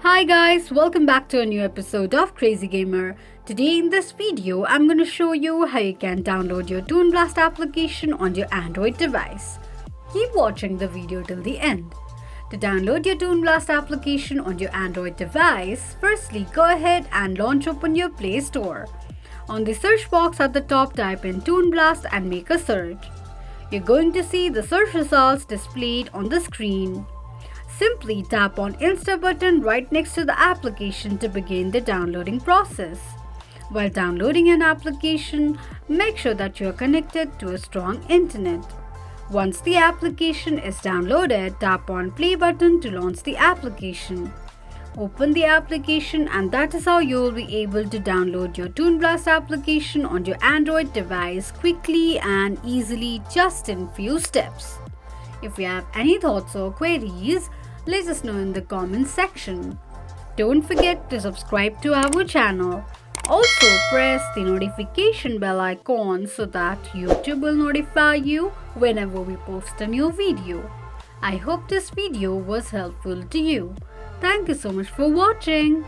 Hi guys, welcome back to a new episode of Crazy Gamer. Today in this video, I'm going to show you how you can download your Toon Blast application on your Android device. Keep watching the video till the end. To download your Toon Blast application on your Android device, firstly go ahead and launch open your Play Store. On the search box at the top, type in Toon Blast and make a search. You're going to see the search results displayed on the screen. Simply tap on Insta button right next to the application to begin the downloading process. While downloading an application, make sure that you are connected to a strong internet. Once the application is downloaded, tap on Play button to launch the application. Open the application and that is how you will be able to download your Toon Blast application on your Android device quickly and easily just in few steps. If you have any thoughts or queries, let us know in the comments section. Don't forget to subscribe to our channel. Also press the notification bell icon so that YouTube will notify you whenever we post a new video. I hope this video was helpful to you. Thank you so much for watching.